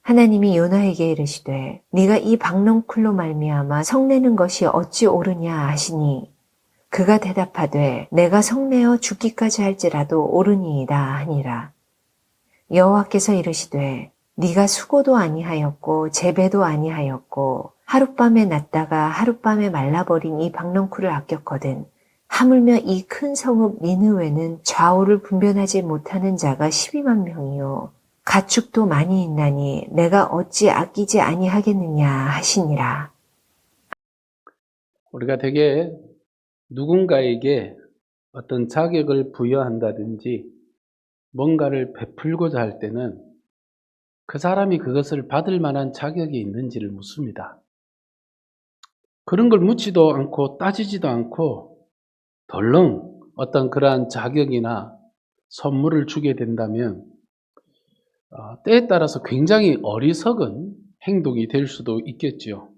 하나님이 요나에게 이르시되 네가 이 박넝쿨로 말미암아 성내는 것이 어찌 옳으냐 하시니 그가 대답하되 내가 성내어 죽기까지 할지라도 옳으니이다 하니라. 여호와께서 이르시되 네가 수고도 아니하였고 재배도 아니하였고 하룻밤에 났다가 하룻밤에 말라버린 이 박넝쿨을 아꼈거든. 하물며 이 큰 성읍 니느웨는 좌우를 분별하지 못하는 자가 12만 명이요 가축도 많이 있나니 내가 어찌 아끼지 아니하겠느냐 하시니라. 우리가 되게 누군가에게 어떤 자격을 부여한다든지 뭔가를 베풀고자 할 때는 그 사람이 그것을 받을 만한 자격이 있는지를 묻습니다. 그런 걸 묻지도 않고 따지지도 않고 덜렁 어떤 그러한 자격이나 선물을 주게 된다면 때에 따라서 굉장히 어리석은 행동이 될 수도 있겠지요.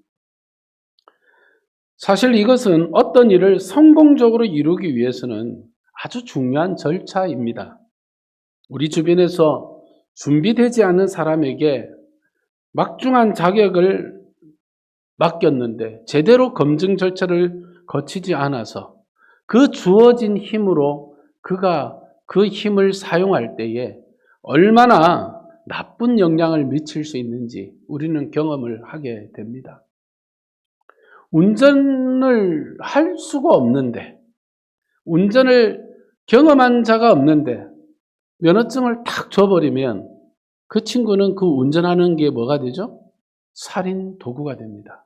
사실 이것은 어떤 일을 성공적으로 이루기 위해서는 아주 중요한 절차입니다. 우리 주변에서 준비되지 않은 사람에게 막중한 자격을 맡겼는데 제대로 검증 절차를 거치지 않아서 그 주어진 힘으로 그가 그 힘을 사용할 때에 얼마나 나쁜 영향을 미칠 수 있는지 우리는 경험을 하게 됩니다. 운전을 할 수가 없는데, 운전을 경험한 자가 없는데 면허증을 탁 줘버리면 그 친구는 그 운전하는 게 뭐가 되죠? 살인 도구가 됩니다.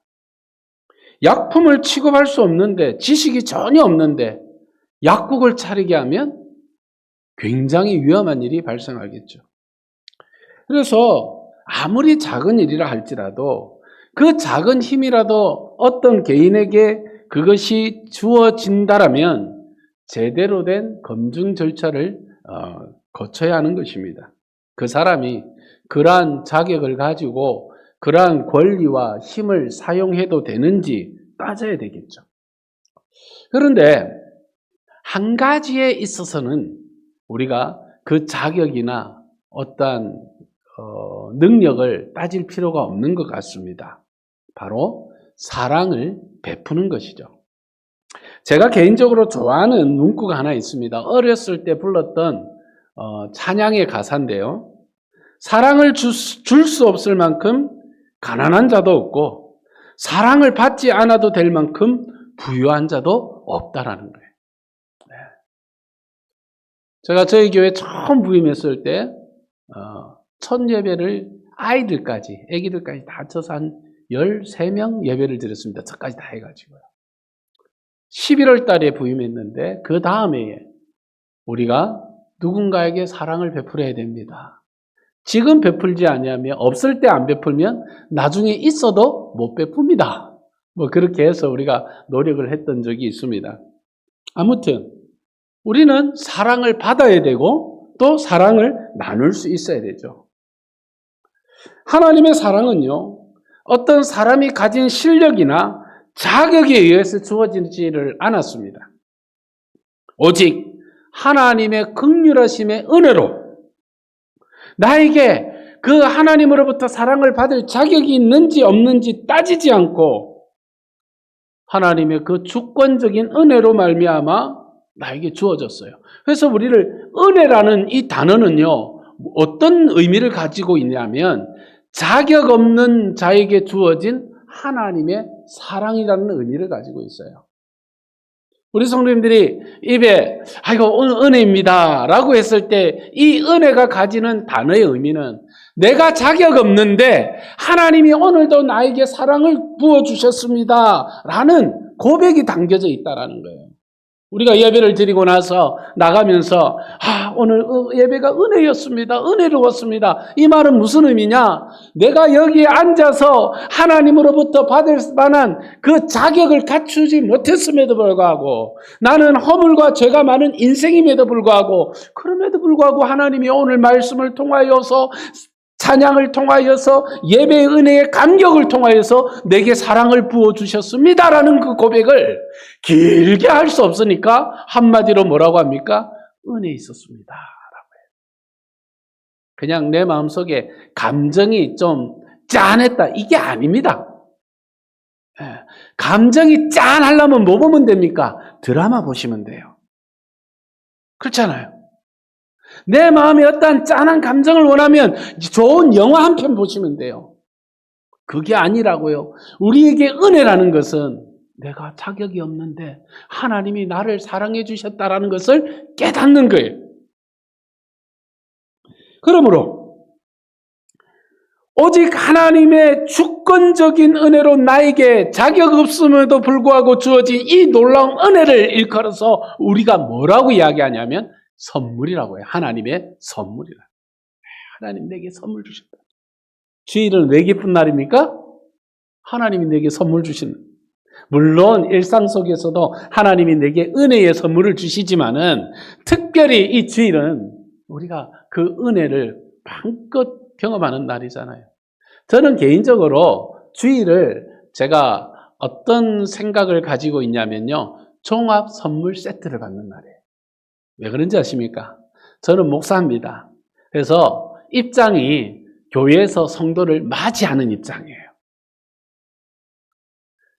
약품을 취급할 수 없는데, 지식이 전혀 없는데 약국을 차리게 하면 굉장히 위험한 일이 발생하겠죠. 그래서 아무리 작은 일이라 할지라도 그 작은 힘이라도 어떤 개인에게 그것이 주어진다라면 제대로 된 검증 절차를 거쳐야 하는 것입니다. 그 사람이 그러한 자격을 가지고 그러한 권리와 힘을 사용해도 되는지 따져야 되겠죠. 그런데 한 가지에 있어서는 우리가 그 자격이나 어떠한 능력을 따질 필요가 없는 것 같습니다. 바로 사랑을 베푸는 것이죠. 제가 개인적으로 좋아하는 문구가 하나 있습니다. 어렸을 때 불렀던 찬양의 가사인데요. 사랑을 줄 수 없을 만큼 가난한 자도 없고 사랑을 받지 않아도 될 만큼 부유한 자도 없다라는 거예요. 네. 제가 저희 교회 처음 부임했을 때 첫 예배를 아기들까지 다 쳐서 한 13명 예배를 드렸습니다. 저까지 다 해가지고요. 11월 달에 부임했는데 그 다음에 우리가 누군가에게 사랑을 베풀어야 됩니다. 지금 베풀지 아니하면 없을 때 안 베풀면 나중에 있어도 못 베풉니다. 그렇게 해서 우리가 노력을 했던 적이 있습니다. 아무튼 우리는 사랑을 받아야 되고 또 사랑을 나눌 수 있어야 되죠. 하나님의 사랑은요, 어떤 사람이 가진 실력이나 자격에 의해서 주어지지를 않았습니다. 오직 하나님의 긍휼하심의 은혜로 나에게 그 하나님으로부터 사랑을 받을 자격이 있는지 없는지 따지지 않고 하나님의 그 주권적인 은혜로 말미암아 나에게 주어졌어요. 그래서 우리를 은혜라는 이 단어는요, 어떤 의미를 가지고 있냐면 자격 없는 자에게 주어진 하나님의 사랑이라는 의미를 가지고 있어요. 우리 성도님들이 입에 이거 은혜입니다 라고 했을 때 이 은혜가 가지는 단어의 의미는 내가 자격 없는데 하나님이 오늘도 나에게 사랑을 부어주셨습니다 라는 고백이 담겨져 있다라는 거예요. 우리가 예배를 드리고 나서 나가면서 오늘 예배가 은혜였습니다. 은혜로웠습니다. 이 말은 무슨 의미냐? 내가 여기에 앉아서 하나님으로부터 받을 만한 그 자격을 갖추지 못했음에도 불구하고 나는 허물과 죄가 많은 인생임에도 불구하고 그럼에도 불구하고 하나님이 오늘 말씀을 통하여서 찬양을 통하여서 예배의 은혜의 감격을 통하여서 내게 사랑을 부어주셨습니다라는 그 고백을 길게 할 수 없으니까 한마디로 뭐라고 합니까? 은혜 있었습니다. 그냥 내 마음속에 감정이 좀 짠했다. 이게 아닙니다. 감정이 짠하려면 뭐 보면 됩니까? 드라마 보시면 돼요. 그렇잖아요. 내 마음에 어떠한 짠한 감정을 원하면 좋은 영화 한 편 보시면 돼요. 그게 아니라고요. 우리에게 은혜라는 것은 내가 자격이 없는데 하나님이 나를 사랑해 주셨다라는 것을 깨닫는 거예요. 그러므로 오직 하나님의 주권적인 은혜로 나에게 자격 없음에도 불구하고 주어진 이 놀라운 은혜를 일컬어서 우리가 뭐라고 이야기하냐면 선물이라고 해요. 하나님의 선물이라. 하나님 내게 선물 주셨다. 주일은 왜 기쁜 날입니까? 하나님이 내게 선물 주시는. 물론 일상 속에서도 하나님이 내게 은혜의 선물을 주시지만은 특별히 이 주일은 우리가 그 은혜를 마음껏 경험하는 날이잖아요. 저는 개인적으로 주일을 제가 어떤 생각을 가지고 있냐면요. 종합 선물 세트를 받는 날이에요. 왜 그런지 아십니까? 저는 목사입니다. 그래서 입장이 교회에서 성도를 맞이하는 입장이에요.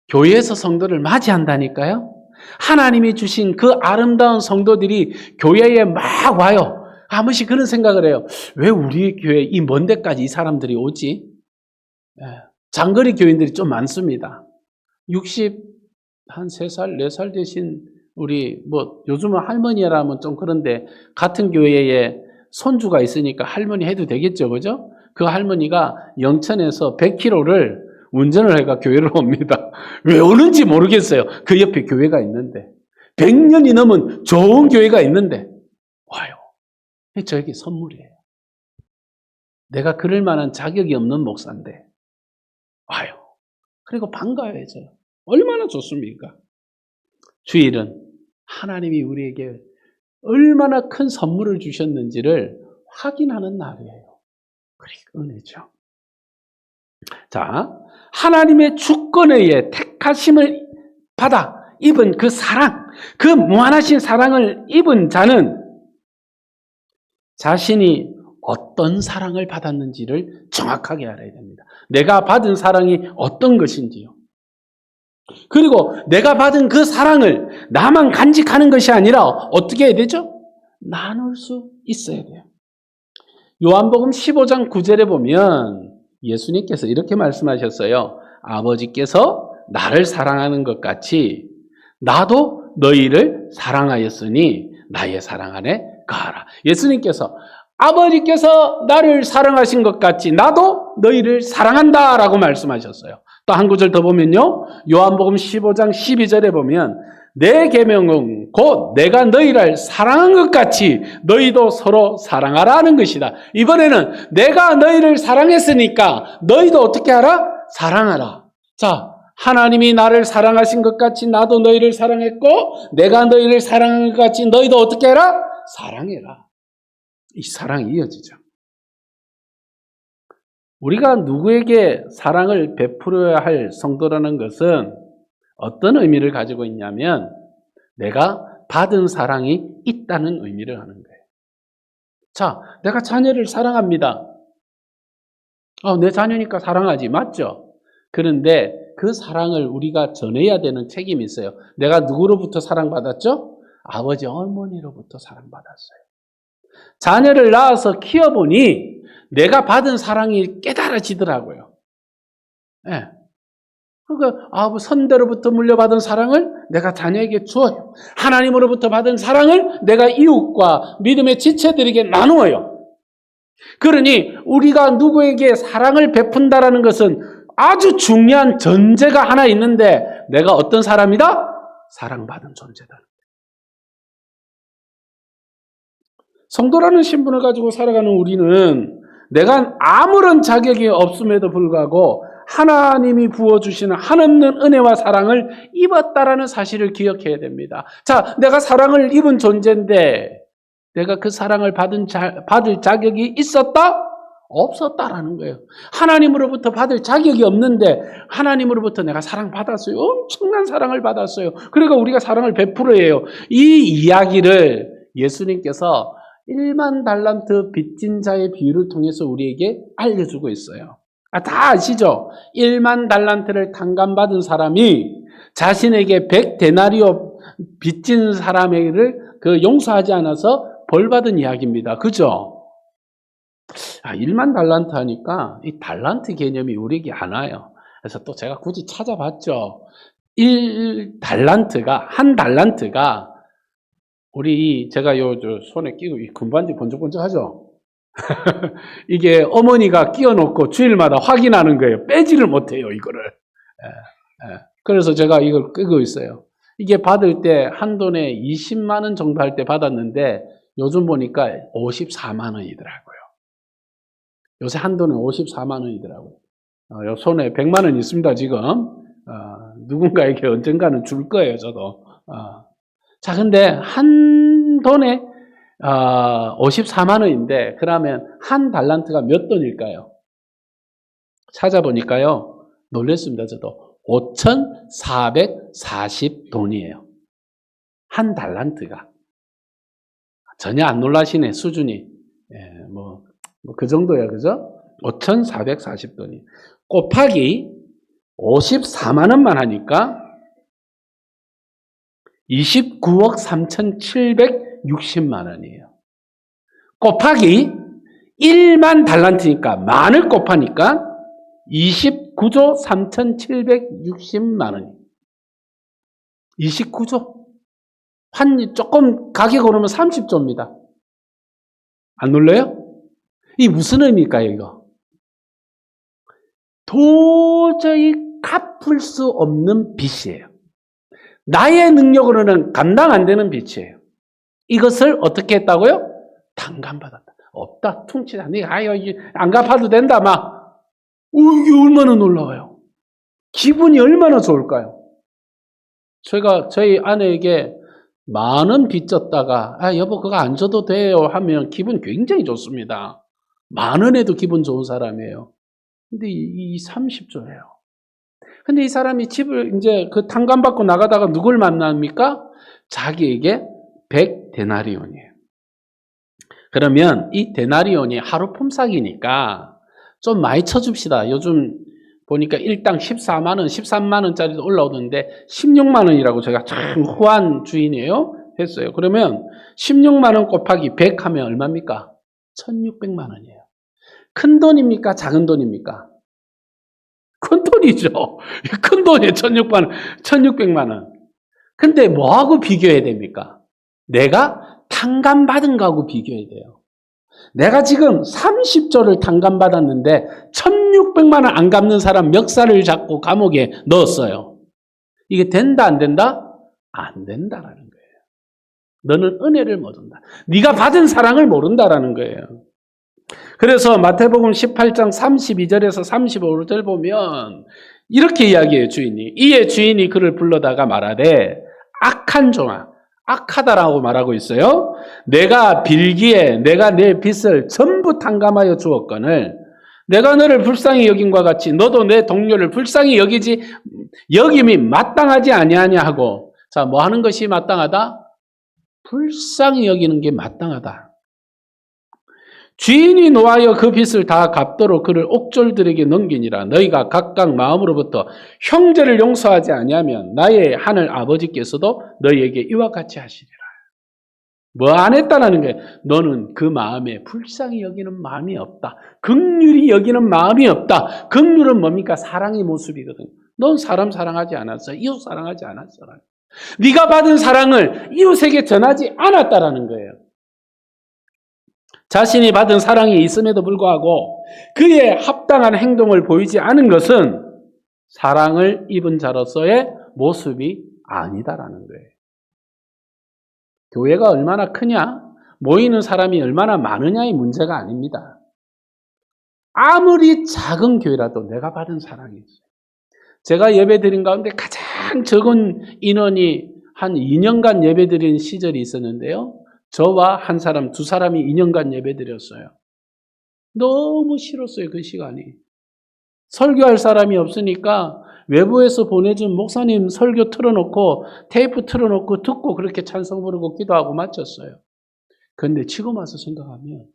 교회에서 성도를 맞이한다니까요. 하나님이 주신 그 아름다운 성도들이 교회에 막 와요. 한 번씩 그런 생각을 해요. 왜 우리 교회 이 먼 데까지 이 사람들이 오지? 장거리 교인들이 좀 많습니다. 3살, 4살 되신 우리 요즘은 할머니라면 좀 그런데 같은 교회에 손주가 있으니까 할머니 해도 되겠죠, 그죠? 그 할머니가 영천에서 100km를 운전을 해가 교회를 옵니다. 왜 오는지 모르겠어요. 그 옆에 교회가 있는데 100년이 넘은 좋은 교회가 있는데 와요. 저에게 선물이에요. 내가 그럴 만한 자격이 없는 목사인데 와요. 그리고 반가워해져요. 얼마나 좋습니까? 주일은 하나님이 우리에게 얼마나 큰 선물을 주셨는지를 확인하는 날이에요. 그러니까 은혜죠. 자, 하나님의 주권에 의해 택하심을 받아 입은 그 사랑, 그 무한하신 사랑을 입은 자는 자신이 어떤 사랑을 받았는지를 정확하게 알아야 됩니다. 내가 받은 사랑이 어떤 것인지요. 그리고 내가 받은 그 사랑을 나만 간직하는 것이 아니라 어떻게 해야 되죠? 나눌 수 있어야 돼요. 요한복음 15장 9절에 보면 예수님께서 이렇게 말씀하셨어요. 아버지께서 나를 사랑하는 것 같이 나도 너희를 사랑하였으니 나의 사랑 안에 거하라. 예수님께서 아버지께서 나를 사랑하신 것 같이 나도 너희를 사랑한다 라고 말씀하셨어요. 또 한 구절 더 보면요. 요한복음 15장 12절에 보면 내 계명은 곧 내가 너희를 사랑한 것 같이 너희도 서로 사랑하라 하는 것이다. 이번에는 내가 너희를 사랑했으니까 너희도 어떻게 하라? 사랑하라. 자, 하나님이 나를 사랑하신 것 같이 나도 너희를 사랑했고 내가 너희를 사랑한 것 같이 너희도 어떻게 해라? 사랑해라. 이 사랑이 이어지죠. 우리가 누구에게 사랑을 베풀어야 할 성도라는 것은 어떤 의미를 가지고 있냐면 내가 받은 사랑이 있다는 의미를 하는 거예요. 자, 내가 자녀를 사랑합니다. 내 자녀니까 사랑하지. 맞죠? 그런데 그 사랑을 우리가 전해야 되는 책임이 있어요. 내가 누구로부터 사랑받았죠? 아버지, 어머니로부터 사랑받았어요. 자녀를 낳아서 키워보니 내가 받은 사랑이 깨달아지더라고요. 네. 그러니까 선대로부터 물려받은 사랑을 내가 자녀에게 주어요. 하나님으로부터 받은 사랑을 내가 이웃과 믿음의 지체들에게 나누어요. 그러니 우리가 누구에게 사랑을 베푼다라는 것은 아주 중요한 전제가 하나 있는데 내가 어떤 사람이다? 사랑받은 존재다. 성도라는 신분을 가지고 살아가는 우리는 내가 아무런 자격이 없음에도 불구하고 하나님이 부어주시는 한없는 은혜와 사랑을 입었다라는 사실을 기억해야 됩니다. 자, 내가 사랑을 입은 존재인데 내가 그 사랑을 받을 자격이 있었다? 없었다라는 거예요. 하나님으로부터 받을 자격이 없는데 하나님으로부터 내가 사랑받았어요. 엄청난 사랑을 받았어요. 그러니까 우리가 사랑을 베풀어야 해요. 이 이야기를 예수님께서 1만 달란트 빚진 자의 비유를 통해서 우리에게 알려주고 있어요. 다 아시죠? 1만 달란트를 탕감받은 사람이 자신에게 100데나리오 빚진 사람을 용서하지 않아서 벌받은 이야기입니다. 그죠? 1만 달란트 하니까 이 달란트 개념이 우리에게 안 와요. 그래서 또 제가 굳이 찾아봤죠. 한 달란트가 제가 손에 끼고 이 금반지 번쩍번쩍하죠? 이게 어머니가 끼워놓고 주일마다 확인하는 거예요. 빼지를 못해요, 이거를. 그래서 제가 이걸 끼고 있어요. 이게 받을 때 한돈에 20만 원 정도 할 때 받았는데 요즘 보니까 54만 원이더라고요. 요새 한돈은 54만 원이더라고요. 요 손에 100만 원 있습니다, 지금. 누군가에게 언젠가는 줄 거예요, 저도. 자, 근데 한 돈에 54만 원인데 그러면 한 달란트가 몇 돈일까요? 찾아보니까요. 놀랐습니다, 저도. 5,440돈이에요. 한 달란트가. 전혀 안 놀라시네, 수준이. 그 정도야, 그죠? 5,440돈이. 곱하기 54만 원만 하니까 29억 3,760만 원이에요. 곱하기 1만 달란트니까 만을 곱하니까 29조 3,760만 원이에요. 29조. 조금 가격 오르면 30조입니다. 안 놀래요? 이게 무슨 의미일까요, 이거? 도저히 갚을 수 없는 빚이에요. 나의 능력으로는 감당 안 되는 빚이에요. 이것을 어떻게 했다고요? 탕감받았다. 없다, 퉁치다. 네가 안 갚아도 된다, 막. 이게 얼마나 놀라워요. 기분이 얼마나 좋을까요? 제가 저희 아내에게 만원 빚졌다가 여보 그거 안 줘도 돼요 하면 기분 굉장히 좋습니다. 만 원에도 기분 좋은 사람이에요. 근데 이 30조예요. 근데 이 사람이 집을 이제 그 탕감받고 나가다가 누굴 만납니까? 자기에게 100데나리온이에요. 그러면 이 데나리온이 하루 품삯이니까 좀 많이 쳐줍시다. 요즘 보니까 일당 14만 원, 13만 원짜리도 올라오던데 16만 원이라고 제가 참 후한 주인이에요. 했어요. 그러면 16만 원 곱하기 100 하면 얼마입니까? 1,600만 원이에요. 큰 돈입니까? 작은 돈입니까? 큰 돈이죠. 큰 돈이에요. 1,600만 원. 근데 뭐하고 비교해야 됩니까? 내가 탕감받은 거하고 비교해야 돼요. 내가 지금 30조를 탕감받았는데 1,600만 원 안 갚는 사람 멱살을 잡고 감옥에 넣었어요. 이게 된다 안 된다? 안 된다라는 거예요. 너는 은혜를 모른다. 네가 받은 사랑을 모른다라는 거예요. 그래서 마태복음 18장 32절에서 35절 보면 이렇게 이야기해요, 주인이. 이에 주인이 그를 불러다가 말하되 악한 종아, 악하다라고 말하고 있어요. 내가 빌기에 내가 내 빚을 전부 탕감하여 주었거늘 내가 너를 불쌍히 여김과 같이 너도 내 동료를 불쌍히 여김이 마땅하지 아니하냐 하고. 자, 뭐 하는 것이 마땅하다? 불쌍히 여기는 게 마땅하다. 주인이 노하여 그 빚을 다 갚도록 그를 옥졸들에게 넘기니라. 너희가 각각 마음으로부터 형제를 용서하지 아니하면 나의 하늘 아버지께서도 너희에게 이와 같이 하시리라. 뭐 안 했다라는 거예요. 너는 그 마음에 불쌍히 여기는 마음이 없다. 긍휼히 여기는 마음이 없다. 긍휼은 뭡니까? 사랑의 모습이거든. 넌 사람 사랑하지 않았어. 이웃 사랑하지 않았어. 네가 받은 사랑을 이웃에게 전하지 않았다라는 거예요. 자신이 받은 사랑이 있음에도 불구하고 그에 합당한 행동을 보이지 않은 것은 사랑을 입은 자로서의 모습이 아니다라는 거예요. 교회가 얼마나 크냐, 모이는 사람이 얼마나 많으냐의 문제가 아닙니다. 아무리 작은 교회라도 내가 받은 사랑이 있어요. 제가 예배드린 가운데 가장 적은 인원이 한 2년간 예배드린 시절이 있었는데요. 저와 한 사람, 두 사람이 2년간 예배드렸어요. 너무 싫었어요, 그 시간이. 설교할 사람이 없으니까 외부에서 보내준 목사님 설교 틀어놓고 테이프 틀어놓고 듣고 그렇게 찬송 부르고 기도하고 마쳤어요. 그런데 지금 와서 생각하면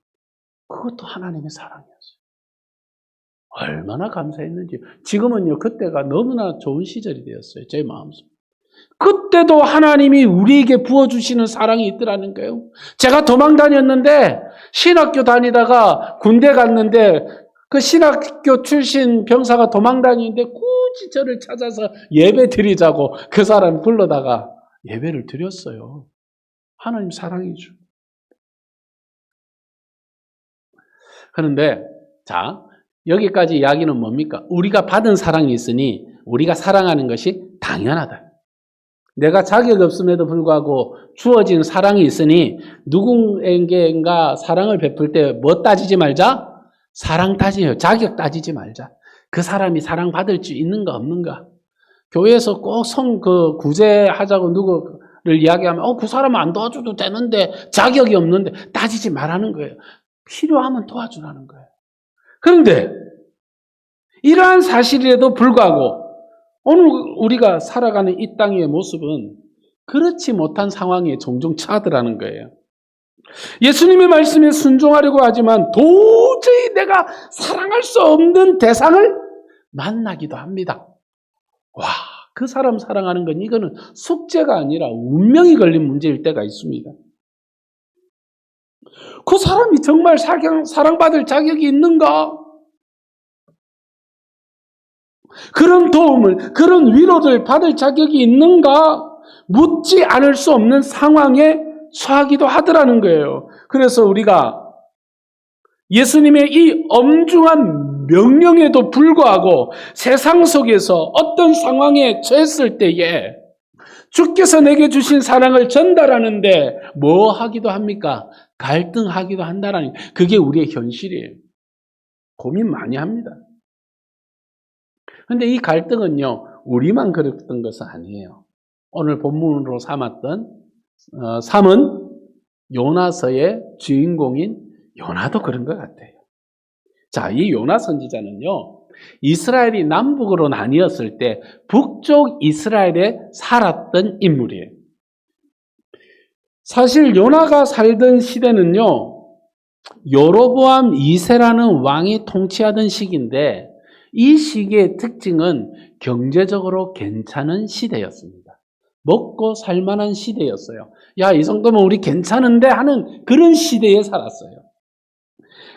그것도 하나님의 사랑이었어요. 얼마나 감사했는지. 지금은요, 그때가 너무나 좋은 시절이 되었어요. 제 마음속에. 그때도 하나님이 우리에게 부어주시는 사랑이 있더라는 거예요. 제가 도망 다녔는데, 신학교 다니다가 군대 갔는데, 그 신학교 출신 병사가 도망 다니는데 굳이 저를 찾아서 예배 드리자고 그 사람 불러다가 예배를 드렸어요. 하나님 사랑이죠. 그런데, 자, 여기까지 이야기는 뭡니까? 우리가 받은 사랑이 있으니 우리가 사랑하는 것이 당연하다. 내가 자격이 없음에도 불구하고 주어진 사랑이 있으니 누군가에게 사랑을 베풀 때 뭐 따지지 말자? 사랑 따지요. 자격 따지지 말자. 그 사람이 사랑받을 수 있는가 없는가. 교회에서 꼭 구제하자고 누구를 이야기하면 그 사람 안 도와줘도 되는데 자격이 없는데 따지지 말라는 거예요. 필요하면 도와주라는 거예요. 그런데 이러한 사실에도 불구하고 오늘 우리가 살아가는 이 땅의 모습은 그렇지 못한 상황에 종종 처하더라는 거예요. 예수님의 말씀에 순종하려고 하지만 도저히 내가 사랑할 수 없는 대상을 만나기도 합니다. 와, 그 사람 사랑하는 건 이거는 숙제가 아니라 운명이 걸린 문제일 때가 있습니다. 그 사람이 정말 사랑받을 자격이 있는가? 그런 도움을, 그런 위로를 받을 자격이 있는가? 묻지 않을 수 없는 상황에 처하기도 하더라는 거예요. 그래서 우리가 예수님의 이 엄중한 명령에도 불구하고 세상 속에서 어떤 상황에 처했을 때에 주께서 내게 주신 사랑을 전달하는데 뭐 하기도 합니까? 갈등하기도 한다라는, 그게 우리의 현실이에요. 고민 많이 합니다. 그런데 이 갈등은요, 우리만 그랬던 것은 아니에요. 오늘 본문으로 삼은 요나서의 주인공인 요나도 그런 것 같아요. 자, 이 요나 선지자는요, 이스라엘이 남북으로 나뉘었을 때 북쪽 이스라엘에 살았던 인물이에요. 사실 요나가 살던 시대는요, 여로보암 2세라는 왕이 통치하던 시기인데 이 시기의 특징은 경제적으로 괜찮은 시대였습니다. 먹고 살만한 시대였어요. 야, 이 정도면 우리 괜찮은데 하는 그런 시대에 살았어요.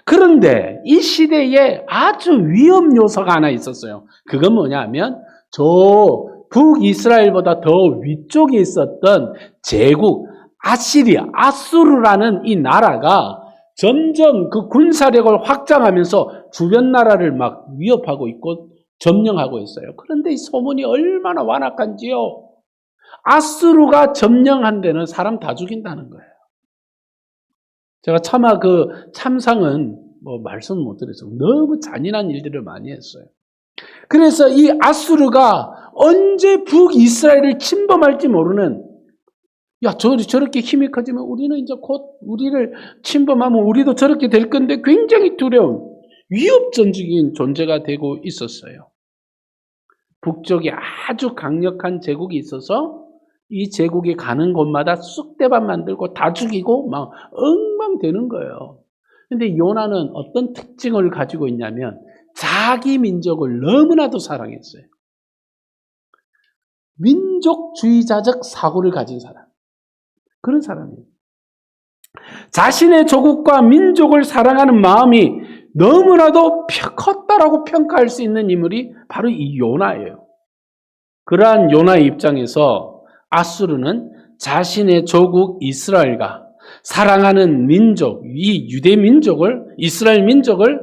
그런데 이 시대에 아주 위험 요소가 하나 있었어요. 그건 뭐냐면 저 북이스라엘보다 더 위쪽에 있었던 제국 아시리아, 아수르라는 이 나라가 점점 그 군사력을 확장하면서 주변 나라를 막 위협하고 있고 점령하고 있어요. 그런데 이 소문이 얼마나 완악한지요. 아수르가 점령한 데는 사람 다 죽인다는 거예요. 제가 차마 그 참상은 말씀 못 드려서 너무 잔인한 일들을 많이 했어요. 그래서 이 아수르가 언제 북이스라엘을 침범할지 모르는, 야, 저렇게 힘이 커지면 우리는 이제 곧 우리를 침범하면 우리도 저렇게 될 건데 굉장히 두려운 위협적인 존재가 되고 있었어요. 북쪽에 아주 강력한 제국이 있어서 이 제국이 가는 곳마다 쑥대밭 만들고 다 죽이고 막 엉망되는 거예요. 근데 요나는 어떤 특징을 가지고 있냐면 자기 민족을 너무나도 사랑했어요. 민족주의자적 사고를 가진 사람. 그런 사람이에요. 자신의 조국과 민족을 사랑하는 마음이 너무나도 컸다라고 평가할 수 있는 인물이 바로 이 요나예요. 그러한 요나의 입장에서 아수르는 자신의 조국 이스라엘과 사랑하는 민족, 이 유대 민족을, 이스라엘 민족을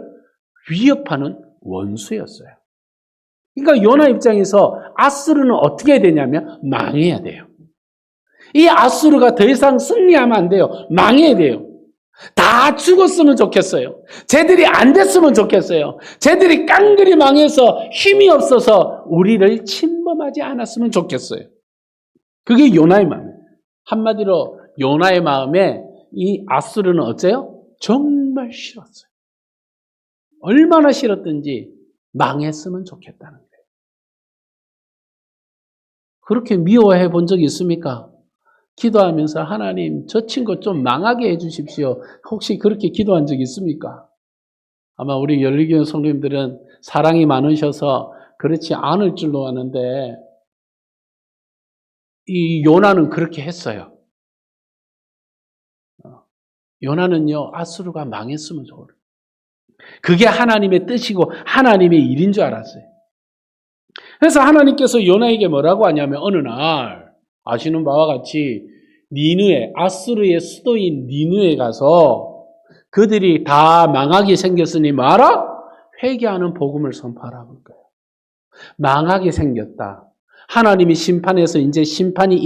위협하는 원수였어요. 그러니까 요나 입장에서 아수르는 어떻게 해야 되냐면 망해야 돼요. 이 아수르가 더 이상 승리하면 안 돼요. 망해야 돼요. 다 죽었으면 좋겠어요. 쟤들이 안 됐으면 좋겠어요. 쟤들이 깡그리 망해서 힘이 없어서 우리를 침범하지 않았으면 좋겠어요. 그게 요나의 마음이에요. 한마디로 요나의 마음에 이 아수르는 어째요? 정말 싫었어요. 얼마나 싫었든지 망했으면 좋겠다는 거예요. 그렇게 미워해 본 적이 있습니까? 기도하면서 하나님 저 친구 좀 망하게 해주십시오. 혹시 그렇게 기도한 적 있습니까? 아마 우리 열리교회 성도님들은 사랑이 많으셔서 그렇지 않을 줄로 아는데 이 요나는 그렇게 했어요. 요나는요, 아수르가 망했으면 좋을. 그게 하나님의 뜻이고 하나님의 일인 줄 알았어요. 그래서 하나님께서 요나에게 뭐라고 하냐면 어느 날 아시는 바와 같이 니느에, 아수르의 수도인 니느에 가서 그들이 다 망하게 생겼으니 말아? 회개하는 복음을 선포하라고 거예요. 망하게 생겼다. 하나님이 심판해서 이제 심판이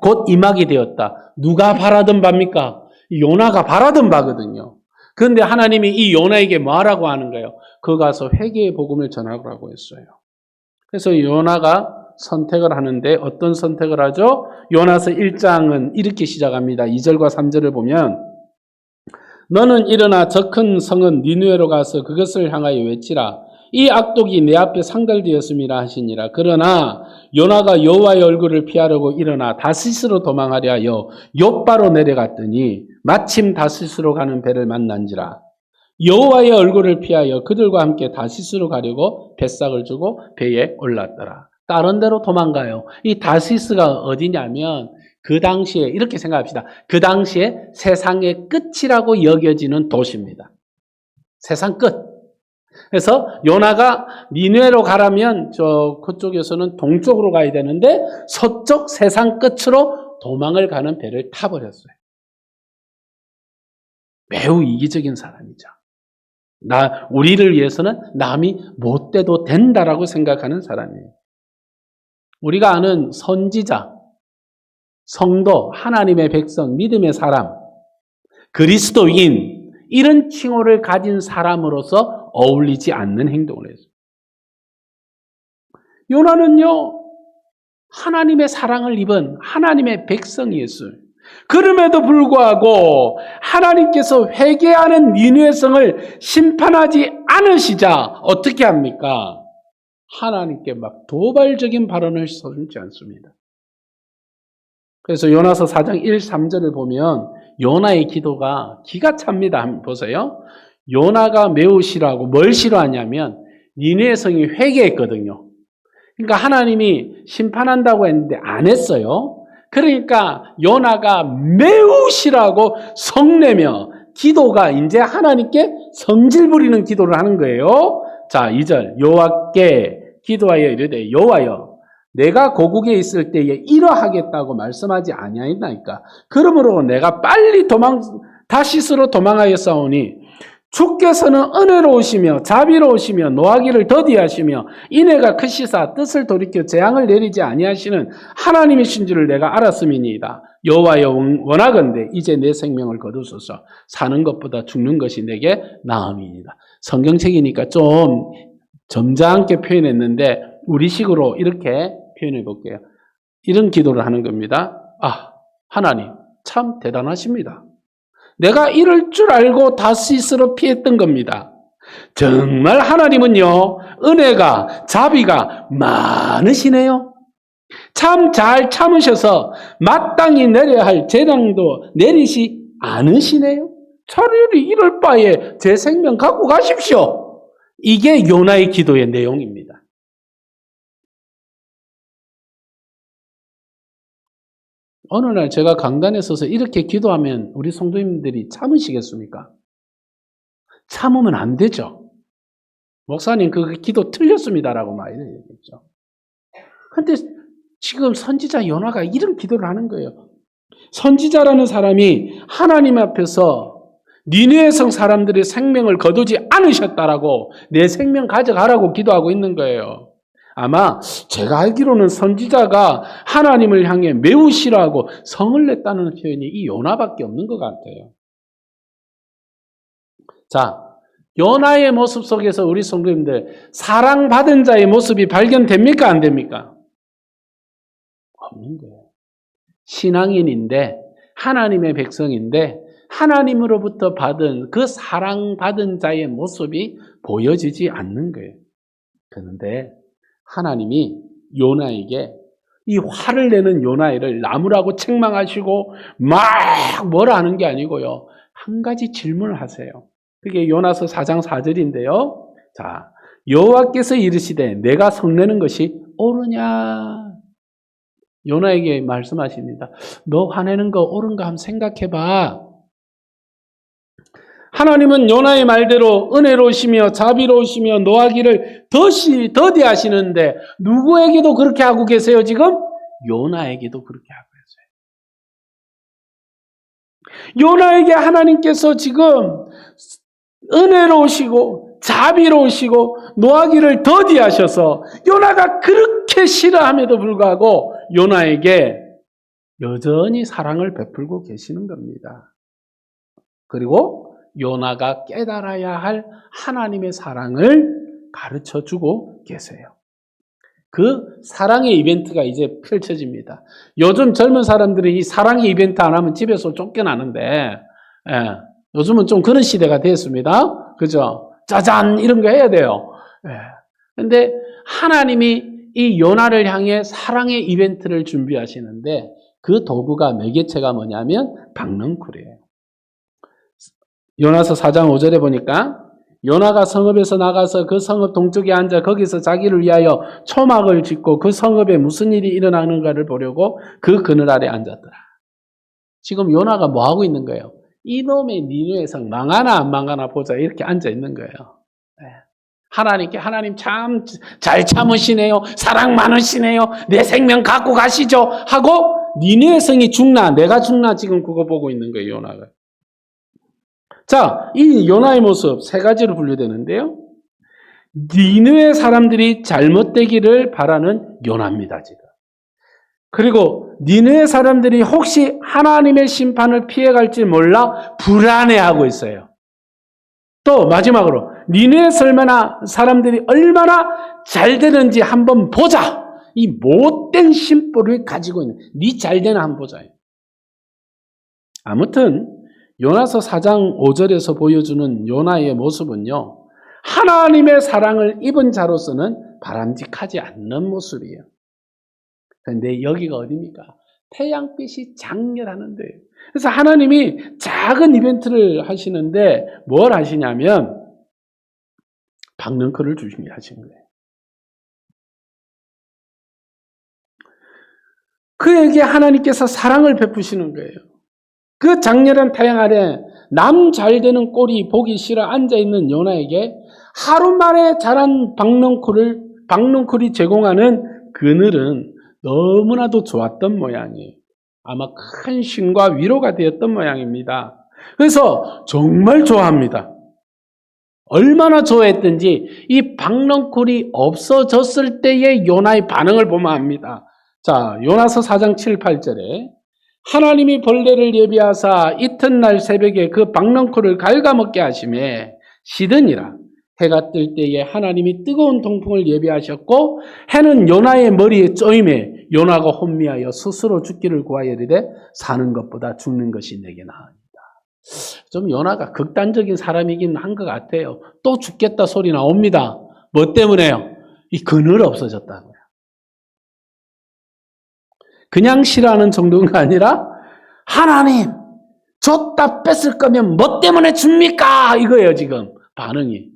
곧 임하게 되었다. 누가 바라던 바입니까? 요나가 바라던 바거든요. 그런데 하나님이 이 요나에게 뭐라고 하는 거예요? 그 가서 회개의 복음을 전하라고 했어요. 그래서 요나가 선택을 하는데 어떤 선택을 하죠? 요나서 1장은 이렇게 시작합니다. 2절과 3절을 보면 너는 일어나 저 큰 성은 니느웨로 가서 그것을 향하여 외치라. 이 악독이 내 앞에 상달되었음이라 하시니라. 그러나 요나가 여호와의 얼굴을 피하려고 일어나 다시스로 도망하려 하여 욥바로 내려갔더니 마침 다시스로 가는 배를 만난지라. 여호와의 얼굴을 피하여 그들과 함께 다시스로 가려고 뱃삭을 주고 배에 올랐더라. 다른 데로 도망가요. 이 다시스가 어디냐면 그 당시에 이렇게 생각합시다. 그 당시에 세상의 끝이라고 여겨지는 도시입니다. 세상 끝. 그래서 요나가 니느웨로 가라면 그쪽에서는 동쪽으로 가야 되는데 서쪽 세상 끝으로 도망을 가는 배를 타버렸어요. 매우 이기적인 사람이죠. 우리를 위해서는 남이 못 돼도 된다라고 생각하는 사람이에요. 우리가 아는 선지자, 성도, 하나님의 백성, 믿음의 사람, 그리스도인 이런 칭호를 가진 사람으로서 어울리지 않는 행동을 했어요. 요나는요, 하나님의 사랑을 입은 하나님의 백성이었어요. 그럼에도 불구하고 하나님께서 회개하는 니느웨 성을 심판하지 않으시자 어떻게 합니까? 하나님께 막 도발적인 발언을 써주지 않습니다. 그래서 요나서 4장 1, 3절을 보면 요나의 기도가 기가 찹니다. 한번 보세요. 요나가 매우 싫어하고 뭘 싫어하냐면 니느웨 성이 회개했거든요. 그러니까 하나님이 심판한다고 했는데 안 했어요. 그러니까 요나가 매우 싫어하고 성내며 기도가 이제 하나님께 성질 부리는 기도를 하는 거예요. 자, 2절 여호와께 기도하여 이르되 여호와여 내가 고국에 있을 때에 이러하겠다고 말씀하지 아니하였나이까. 그러므로 내가 빨리 다시스로 도망하였사오니 주께서는 은혜로우시며 자비로우시며 노하기를 더디하시며 인애가 크시사 뜻을 돌이켜 재앙을 내리지 아니하시는 하나님이신 줄을 내가 알았음이니이다. 여호와여 원하건대 이제 내 생명을 거두소서. 사는 것보다 죽는 것이 내게 나음이니이다. 성경책이니까 좀 점잖게 표현했는데 우리식으로 이렇게 표현해 볼게요. 이런 기도를 하는 겁니다. 하나님 참 대단하십니다. 내가 이럴 줄 알고 다시스로 피했던 겁니다. 정말 하나님은요, 은혜가, 자비가 많으시네요. 참 잘 참으셔서 마땅히 내려야 할 재앙도 내리시 않으시네요. 차라리 이럴 바에 제 생명 갖고 가십시오. 이게 요나의 기도의 내용입니다. 어느 날 제가 강단에 서서 이렇게 기도하면 우리 성도님들이 참으시겠습니까? 참으면 안 되죠. 목사님 그 기도 틀렸습니다라고 막 이런 얘기죠. 그런데 지금 선지자 요나가 이런 기도를 하는 거예요. 선지자라는 사람이 하나님 앞에서 니느웨 성 사람들의 생명을 거두지 않으셨다라고 내 생명 가져가라고 기도하고 있는 거예요. 아마 제가 알기로는 선지자가 하나님을 향해 매우 싫어하고 성을 냈다는 표현이 이 요나밖에 없는 것 같아요. 자, 요나의 모습 속에서 우리 성도님들 사랑받은 자의 모습이 발견됩니까? 안 됩니까? 없는 거예요. 신앙인인데 하나님의 백성인데 하나님으로부터 받은 그 사랑받은 자의 모습이 보여지지 않는 거예요. 그런데 하나님이 요나에게 이 화를 내는 요나이를 나무라고 책망하시고 막 뭐라 하는 게 아니고요. 한 가지 질문을 하세요. 그게 요나서 4장 4절인데요. 자, 여호와께서 이르시되 내가 성내는 것이 옳으냐? 요나에게 말씀하십니다. 너 화내는 거 옳은가 한번 생각해봐. 하나님은 요나의 말대로 은혜로우시며 자비로우시며 노하기를 더디하시는데 누구에게도 그렇게 하고 계세요 지금? 요나에게도 그렇게 하고 계세요. 요나에게 하나님께서 지금 은혜로우시고 자비로우시고 노하기를 더디하셔서 요나가 그렇게 싫어함에도 불구하고 요나에게 여전히 사랑을 베풀고 계시는 겁니다. 그리고 요나가 깨달아야 할 하나님의 사랑을 가르쳐주고 계세요. 그 사랑의 이벤트가 이제 펼쳐집니다. 요즘 젊은 사람들이 이 사랑의 이벤트 안 하면 집에서 쫓겨나는데, 요즘은 좀 그런 시대가 됐습니다. 그죠? 짜잔! 이런 거 해야 돼요. 근데 하나님이 이 요나를 향해 사랑의 이벤트를 준비하시는데 그 도구가 매개체가 뭐냐면 박넝쿨이에요. 요나서 4장 5절에 보니까 요나가 성읍에서 나가서 그 성읍 동쪽에 앉아 거기서 자기를 위하여 초막을 짓고 그 성읍에 무슨 일이 일어나는가를 보려고 그 그늘 아래 앉았더라. 지금 요나가 뭐 하고 있는 거예요? 이놈의 니느웨 성 망하나 안 망하나 보자 이렇게 앉아 있는 거예요. 하나님께 하나님 참 잘 참으시네요. 사랑 많으시네요. 내 생명 갖고 가시죠 하고 니느웨 성이 죽나 내가 죽나 지금 그거 보고 있는 거예요. 요나가. 자, 이 요나의 모습 세 가지로 분류되는데요. 니느웨 사람들이 잘못되기를 바라는 요나입니다, 지금. 그리고 니느웨 사람들이 혹시 하나님의 심판을 피해갈지 몰라 불안해하고 있어요. 또 마지막으로 니느웨 사람들이 얼마나 잘 되는지 한번 보자. 이 못된 심보를 가지고 있는 니 잘 되나 한번 보자. 아무튼 요나서 4장 5절에서 보여주는 요나의 모습은요. 하나님의 사랑을 입은 자로서는 바람직하지 않는 모습이에요. 그런데 여기가 어디입니까? 태양빛이 장렬하는 데예요. 그래서 하나님이 작은 이벤트를 하시는데 뭘 하시냐면 박넝쿨을 주시게 하신 거예요. 그에게 하나님께서 사랑을 베푸시는 거예요. 그 장렬한 태양 아래 남 잘되는 꼴이 보기 싫어 앉아있는 요나에게 하루 만에 자란 박넝쿨이 제공하는 그늘은 너무나도 좋았던 모양이에요. 아마 큰 쉼과 위로가 되었던 모양입니다. 그래서 정말 좋아합니다. 얼마나 좋아했든지 이 박넝쿨이 없어졌을 때의 요나의 반응을 보면 압니다. 자, 요나서 4장 7, 8절에 하나님이 벌레를 예비하사 이튿날 새벽에 그 박넝쿨을 갉아먹게 하심에 시드니라. 해가 뜰 때에 하나님이 뜨거운 동풍을 예비하셨고 해는 요나의 머리에 쪼임에 요나가 혼미하여 스스로 죽기를 구하여 이르되 사는 것보다 죽는 것이 내게 나으니라. 좀 요나가 극단적인 사람이긴 한 것 같아요. 또 죽겠다 소리 나옵니다. 뭐 때문에요? 이 그늘 없어졌다고요. 그냥 싫어하는 정도가 아니라 하나님 줬다 뺐을 거면 뭐 때문에 줍니까? 이거예요 지금 반응이.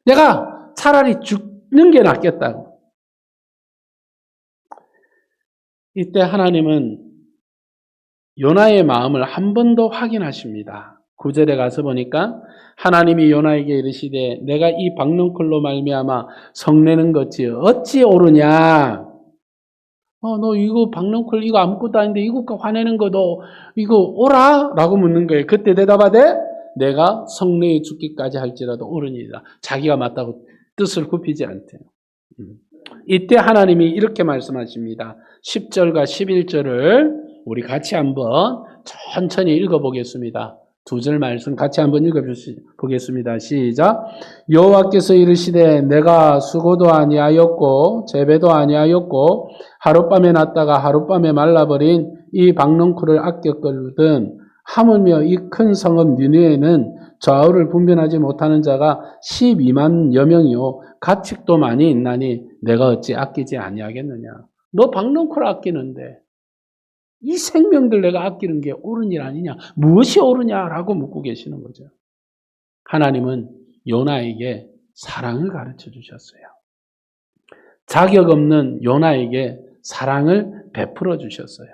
내가 차라리 죽는 게 낫겠다고. 이때 하나님은 요나의 마음을 한 번 더 확인하십니다. 9절에 가서 보니까 하나님이 요나에게 이르시되 내가 이 박넝쿨로 말미암아 성내는 것이 어찌 옳으냐. 너 이거 박넝쿨 이거 아무것도 아닌데 이거 화내는 거 너 이거 옳아? 라고 묻는 거예요. 그때 대답하되 내가 성내에 죽기까지 할지라도 옳으니라. 자기가 맞다고 뜻을 굽히지 않대요. 이때 하나님이 이렇게 말씀하십니다. 10절과 11절을 우리 같이 한번 천천히 읽어보겠습니다. 두 절 말씀 같이 한번 읽어보겠습니다. 시작. 여호와께서 이르시되 내가 수고도 아니하였고 재배도 아니하였고 하룻밤에 났다가 하룻밤에 말라버린 이 박넝쿨을 아꼈거든 하물며 이 큰 성읍 니느웨는 좌우를 분별하지 못하는 자가 12만여 명이요 가축도 많이 있나니 내가 어찌 아끼지 아니하겠느냐. 너 박농쿨 아끼는데 이 생명들 내가 아끼는 게 옳은 일 아니냐, 무엇이 옳으냐라고 묻고 계시는 거죠. 하나님은 요나에게 사랑을 가르쳐 주셨어요. 자격 없는 요나에게 사랑을 베풀어 주셨어요.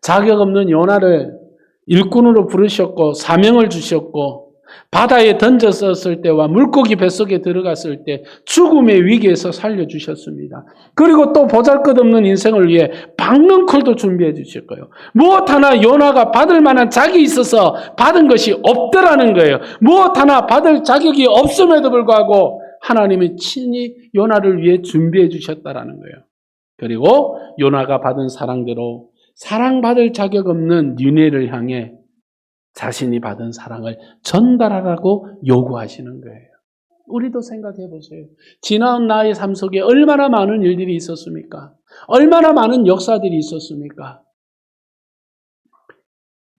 자격 없는 요나를 일꾼으로 부르셨고 사명을 주셨고 바다에 던졌었을 때와 물고기 뱃속에 들어갔을 때 죽음의 위기에서 살려주셨습니다. 그리고 또 보잘것없는 인생을 위해 박능쿨도 준비해 주실 거예요. 무엇 하나 요나가 받을 만한 자격이 있어서 받은 것이 없더라는 거예요. 무엇 하나 받을 자격이 없음에도 불구하고 하나님이 친히 요나를 위해 준비해 주셨다라는 거예요. 그리고 요나가 받은 사랑대로 사랑받을 자격 없는 니느웨를 향해 자신이 받은 사랑을 전달하라고 요구하시는 거예요. 우리도 생각해 보세요. 지나온 나의 삶 속에 얼마나 많은 일들이 있었습니까? 얼마나 많은 역사들이 있었습니까?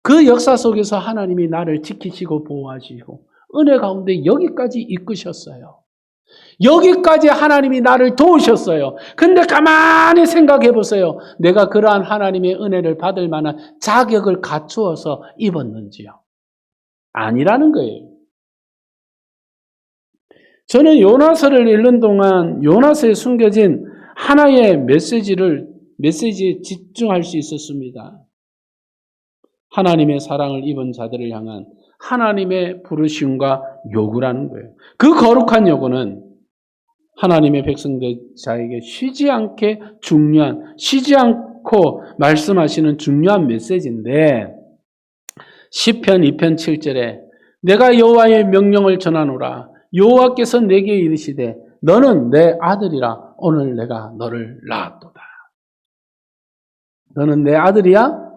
그 역사 속에서 하나님이 나를 지키시고 보호하시고 은혜 가운데 여기까지 이끄셨어요. 여기까지 하나님이 나를 도우셨어요. 근데 가만히 생각해 보세요. 내가 그러한 하나님의 은혜를 받을 만한 자격을 갖추어서 입었는지요? 아니라는 거예요. 저는 요나서를 읽는 동안 요나서에 숨겨진 하나의 메시지에 집중할 수 있었습니다. 하나님의 사랑을 입은 자들을 향한 하나님의 부르심과 요구라는 거예요. 그 거룩한 요구는 하나님의 백성자에게 쉬지 않고 말씀하시는 중요한 메시지인데 시편 2편 7절에 내가 여호와의 명령을 전하노라 여호와께서 내게 이르시되 너는 내 아들이라 오늘 내가 너를 낳았도다. 너는 내 아들이야?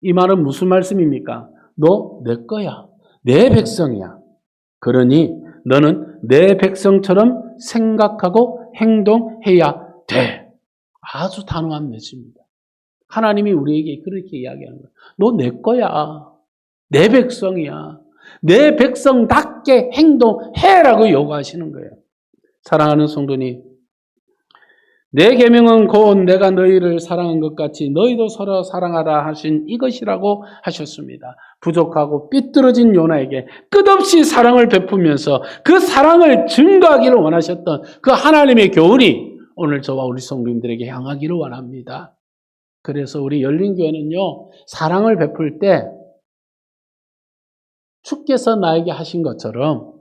이 말은 무슨 말씀입니까? 너 내 거야. 내 백성이야. 그러니 너는 내 백성처럼 생각하고 행동해야 돼. 아주 단호한 메시지입니다. 하나님이 우리에게 그렇게 이야기하는 거야. 너 내 거야. 내 백성이야. 내 백성답게 행동해라고 요구하시는 거예요. 사랑하는 성도님, 내 계명은 곧 내가 너희를 사랑한 것 같이 너희도 서로 사랑하라 하신 이것이라고 하셨습니다. 부족하고 삐뚤어진 요나에게 끝없이 사랑을 베푸면서 그 사랑을 증거하기를 원하셨던 그 하나님의 교훈이 오늘 저와 우리 성도님들에게 향하기를 원합니다. 그래서 우리 열린교회는요, 사랑을 베풀 때 주께서 나에게 하신 것처럼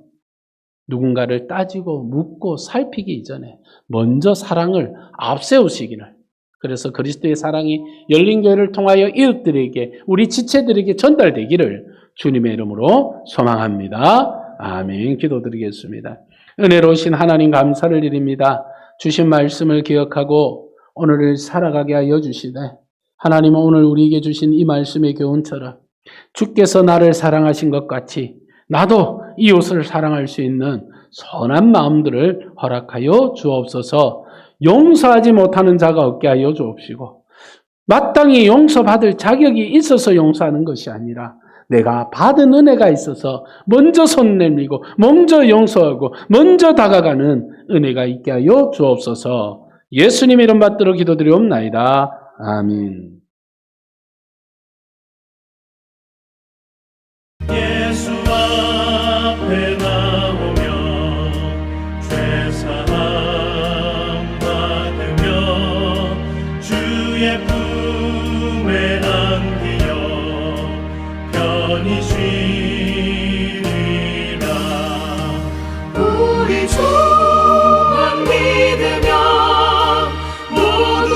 누군가를 따지고 묻고 살피기 이전에 먼저 사랑을 앞세우시기를, 그래서 그리스도의 사랑이 열린교회를 통하여 이웃들에게, 우리 지체들에게 전달되기를 주님의 이름으로 소망합니다. 아멘. 기도드리겠습니다. 은혜로우신 하나님 감사를 드립니다. 주신 말씀을 기억하고 오늘을 살아가게 하여 주시되, 하나님은 오늘 우리에게 주신 이 말씀의 교훈처럼 주께서 나를 사랑하신 것 같이 나도 이웃을 사랑할 수 있는 선한 마음들을 허락하여 주옵소서. 용서하지 못하는 자가 없게 하여 주옵시고, 마땅히 용서받을 자격이 있어서 용서하는 것이 아니라 내가 받은 은혜가 있어서 먼저 손 내밀고 먼저 용서하고 먼저 다가가는 은혜가 있게 하여 주옵소서. 예수님 이름 받들어 기도드리옵나이다. 아멘. 예수 앞에 나오며 죄사함 받으며 주의 품에 안기어 편히 쉬리라. 우리 주만 믿으면 모두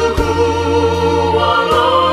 구원하리라.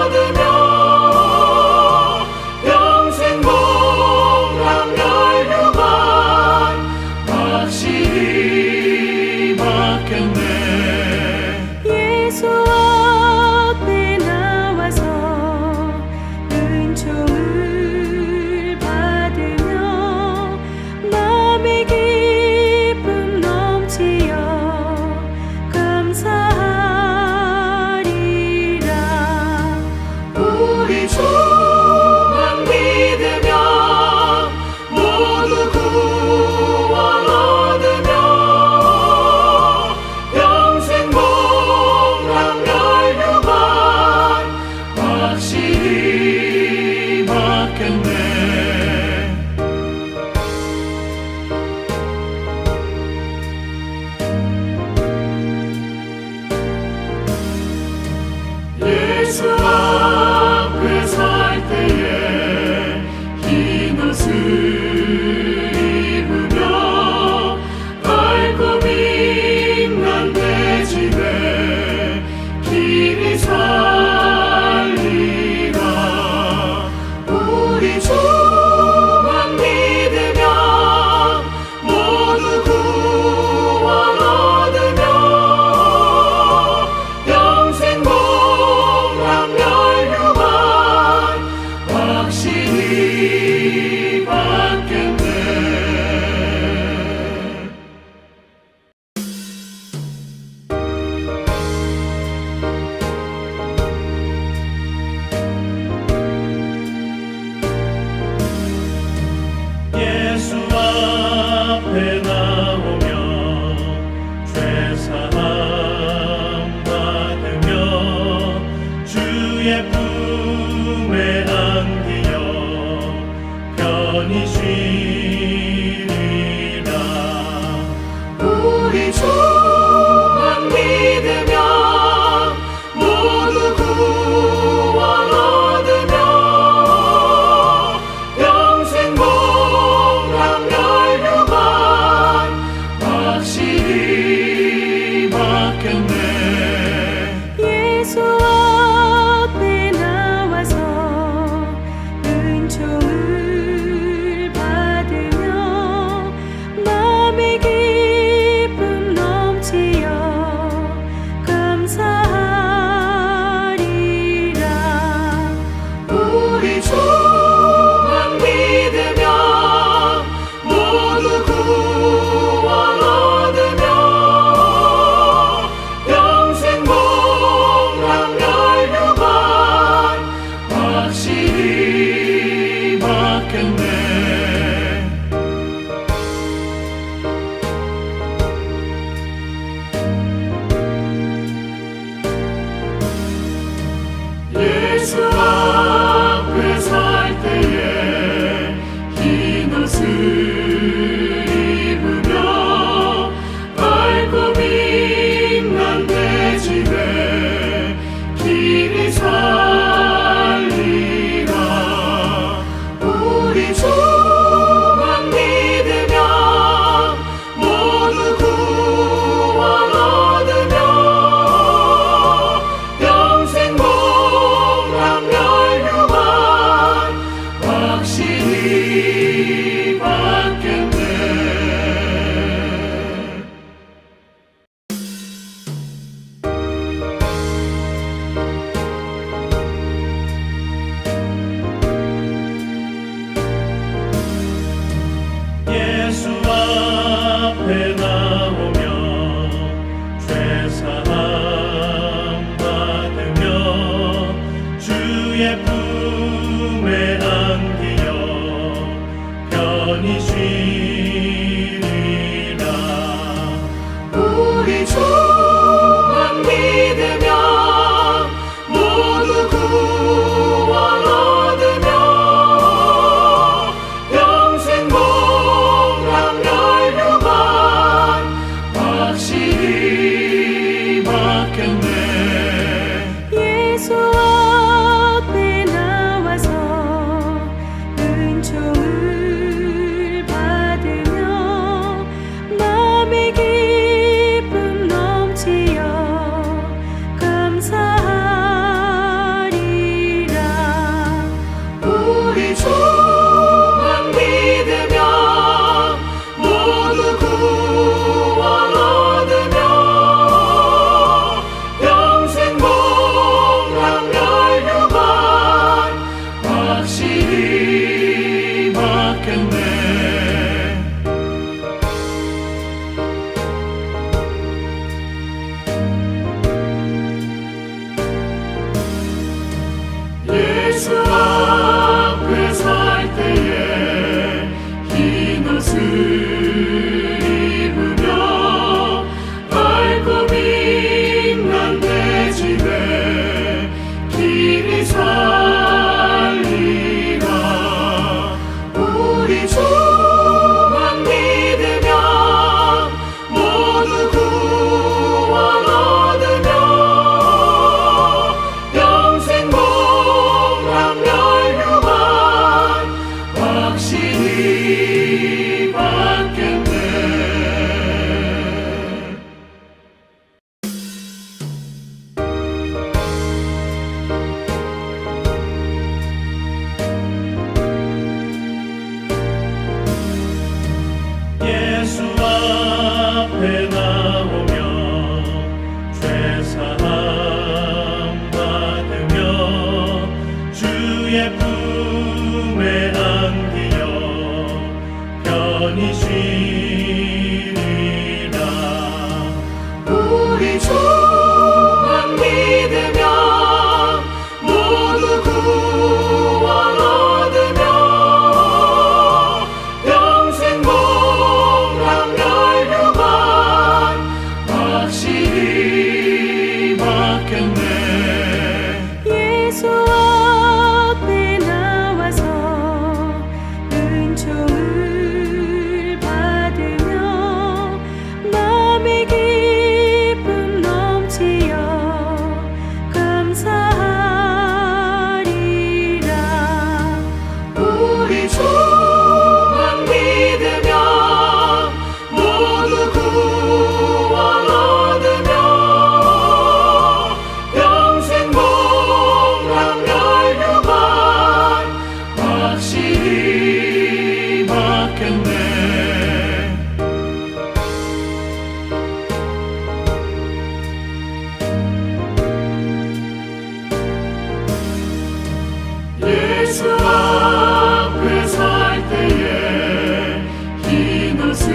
옷을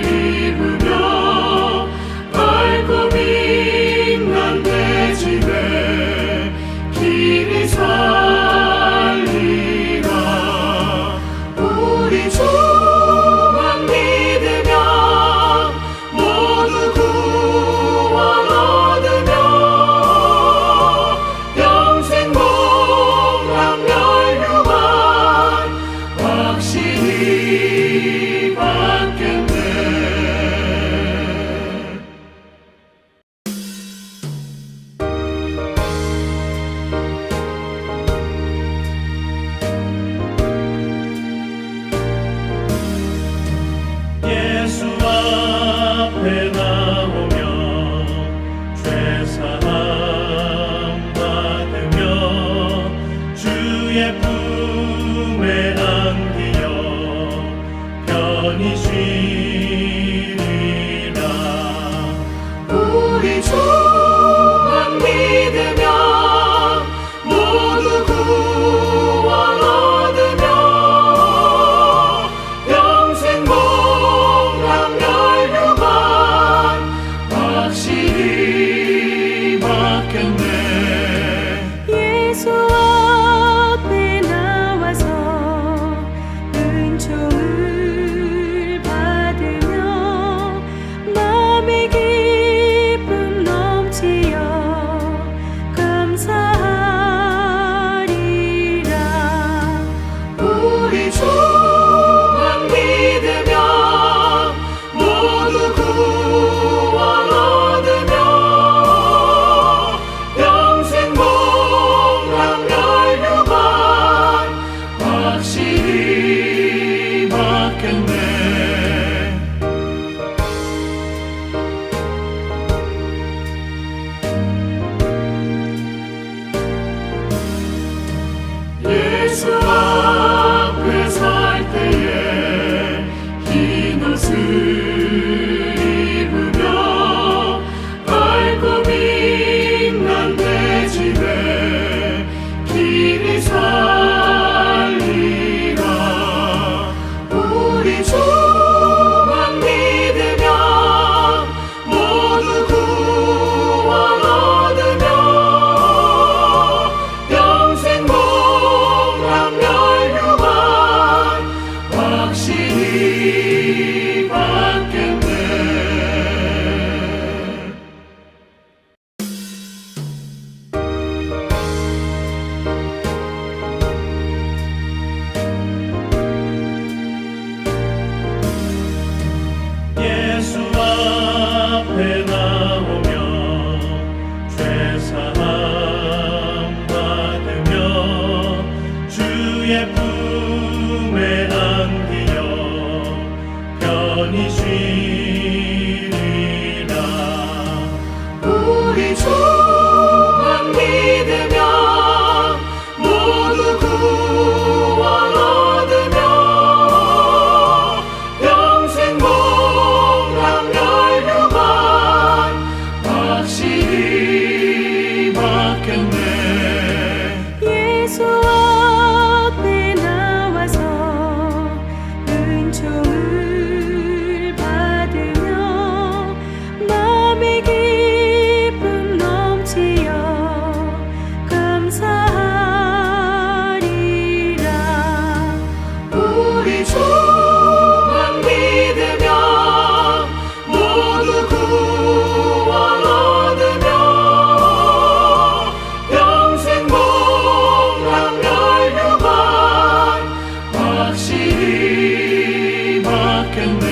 입으며 밝고 빛난 내 집에 길이 살리라. 우리 주만 믿으면 모두 구원 얻으며 영생 복락 멸류관 확실히 받겠네. 예수 앞에 나오며 죄사함 받으며 주의 품에 안기어 편히 쉬리라. 우리 주만 믿으면 모두 구원 얻으며 영생 복락 멸류관 확실히 받겠네. 예수 앞에 나와서 은총을 받으며 마음의 기쁨 넘치어 감사하리라. 우리 주만 믿으면 모두 구원 얻으며 영생 복락 멸류관 확실히 받겠네. 예수 앞에 살 때에 흰 옷을 입으며 밝고 빛난 내 집에 길이 살리라. 우리 주만 믿으면 모두 구원 얻으며 영생 복락 멸류관 확실히 받겠네. 예수 앞에 나오며 죄사함 받으며 주의 품에 안기어 편히 쉬리라. 우리 주만 믿으면 모두 구원 얻으며 영생 복락 멸류관 확실히 받겠네. 예수 앞에 나와서 은총을 받으며 마음의 기쁨 넘치어 감사하리라. 우리 주만 믿으면 모두 구원 얻으며 영생 복락 멸류관 확실히 받겠네.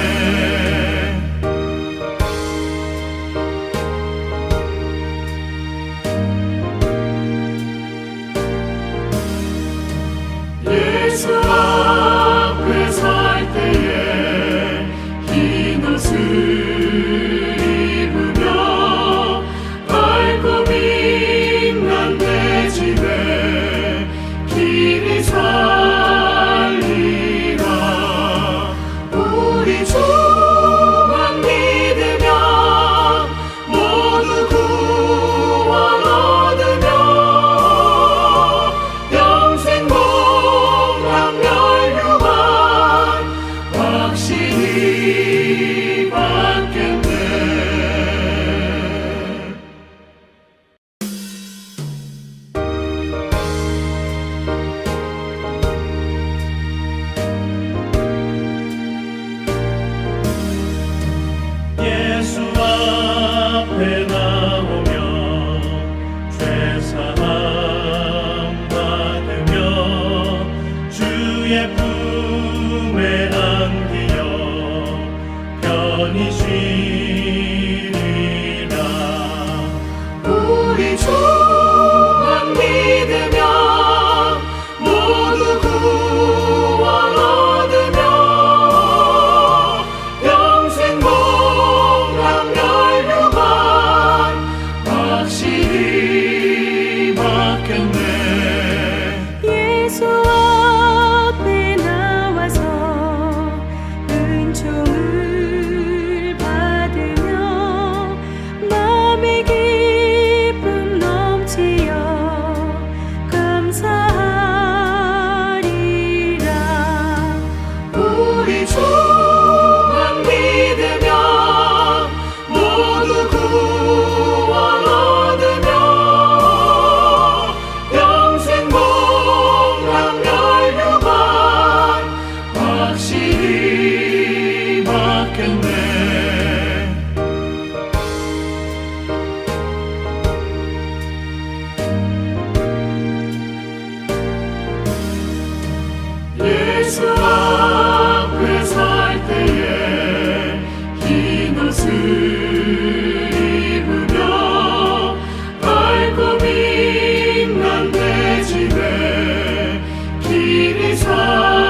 예수 앞에 살 때에 흰 옷을 입으며 밝고 빛난 내 집에 길이 살리라. 우리 주만 믿으면 모두 구원 얻으며 영생 복락 멸류관 확실히 낫겠네. 예수 앞에 설 때에 흰 옷을 입으며 밝고 빛난 내 집에 길이 사